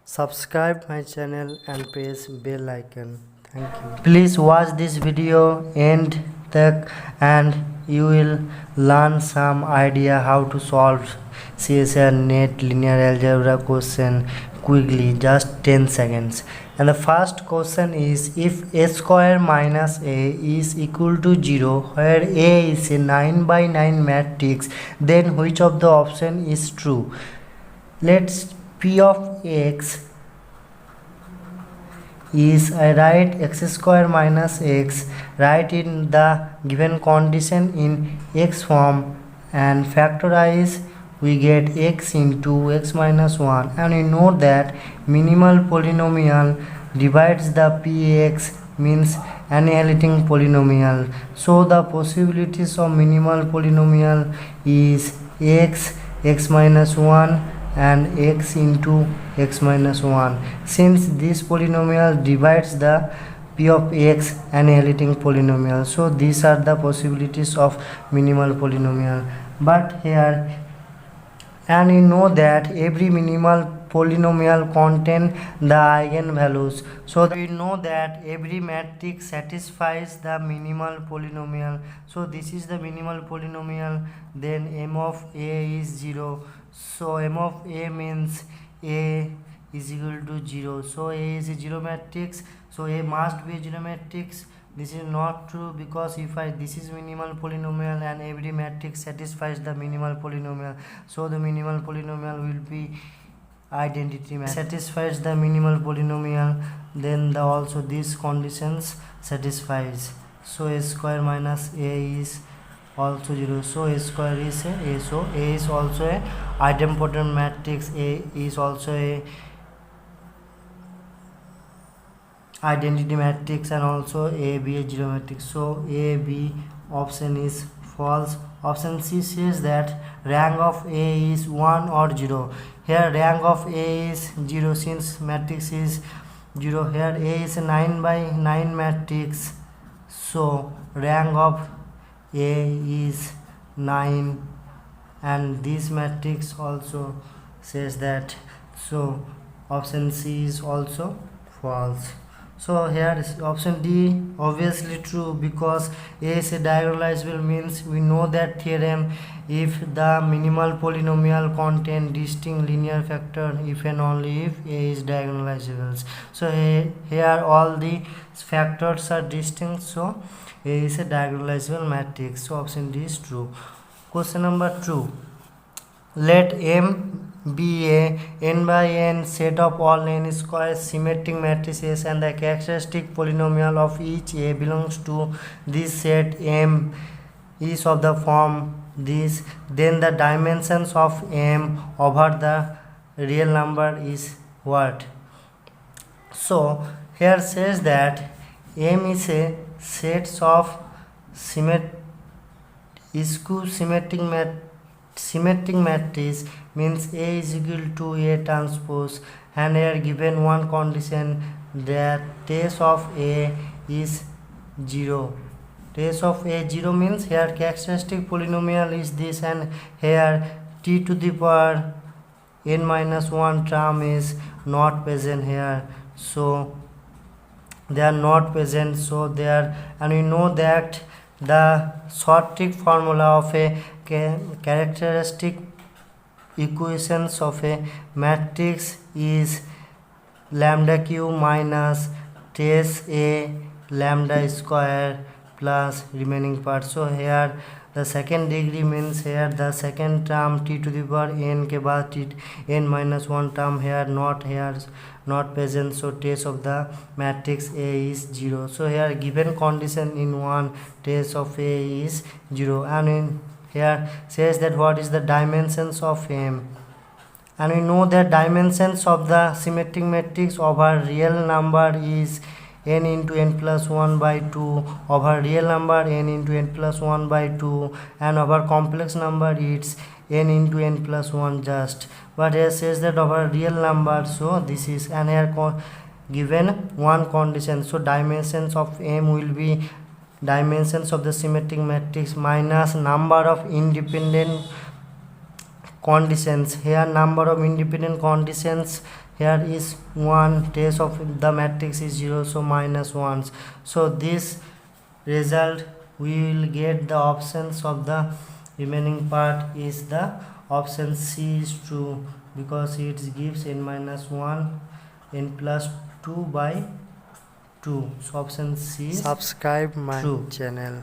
Subscribe my channel and press bell icon. Thank you. Please watch this video end tech and you will learn some idea how to solve CSR net linear algebra question quickly, just 10 seconds. And the first question is, if a square minus a is equal to 0 where a is a 9 by 9 matrix, then which of the option is true? Let's p of x is, I write x square minus x, write in the given condition in x form and factorize, we get x into x minus 1, and we know that minimal polynomial divides the px, means annihilating polynomial. So the possibilities of minimal polynomial is x minus 1 and x into x minus 1. Since this polynomial divides the p of x annihilating polynomial, so these are the possibilities of minimal polynomial. But here, and we know that every minimal polynomial contain the eigenvalues, so we know that every matrix satisfies the minimal polynomial. So this is the minimal polynomial. Then m of a is 0, so m of a means a is equal to 0, so a is a 0 matrix, so a must be a 0 matrix. This is not true, because if this is minimal polynomial and every matrix satisfies the minimal polynomial, so the minimal polynomial will be identity matrix. Satisfies the minimal polynomial, then also these conditions satisfies. So a square minus a is also 0, so a square is a, so a is also a idempotent matrix, a is also a identity matrix, and also a be a 0 matrix. So a b option is false. Option C says that rank of a is 1 or 0. Here rank of a is 0, since matrix is 0. Here a is a 9 by 9 matrix, so rank of a is 9, and this matrix also says that, so option C is also false. So here is option D obviously true, because a is a diagonalizable, means we know that theorem, if the minimal polynomial contain distinct linear factor if and only if a is diagonalizable. So here all the factors are distinct, so a is a diagonalizable matrix, so option D is true. Question number 2, let M be a n by n set of all n square symmetric matrices, and the characteristic polynomial of each a belongs to this set M is of the form this, then the dimensions of M over the real number is what? So here says that M is a set of symmetric matrix, means a is equal to a transpose, and here given one condition, that trace of a is 0. Trace of a 0 means here characteristic polynomial is this, and here t to the power n minus 1 term is not present here, so they are not present, so they are, and we know that the short trick formula of a characteristic equations of a matrix is lambda q minus trace a lambda square plus remaining part. So here the second degree means here the second term t to the power n के बाद t n minus 1 term here not present, so trace of the matrix A is 0. So here given condition in 1, trace of A is 0, and in here says that what is the dimensions of M, and we know that dimensions of the symmetric matrix over real number is n into n plus 1 by 2 over real number n into n plus 1 by 2, and over complex number it's n into n plus 1 just, but here says that over real number, so this is, and here given one condition, so dimensions of M will be dimensions of the symmetric matrix minus number of independent conditions. Here number of independent conditions here is 1, trace of the matrix is 0, so minus 1. So this result we will get the options of the remaining part is the option C is true, because it gives n minus 1 n plus 2 by 2. So option C is subscribe my true. channel.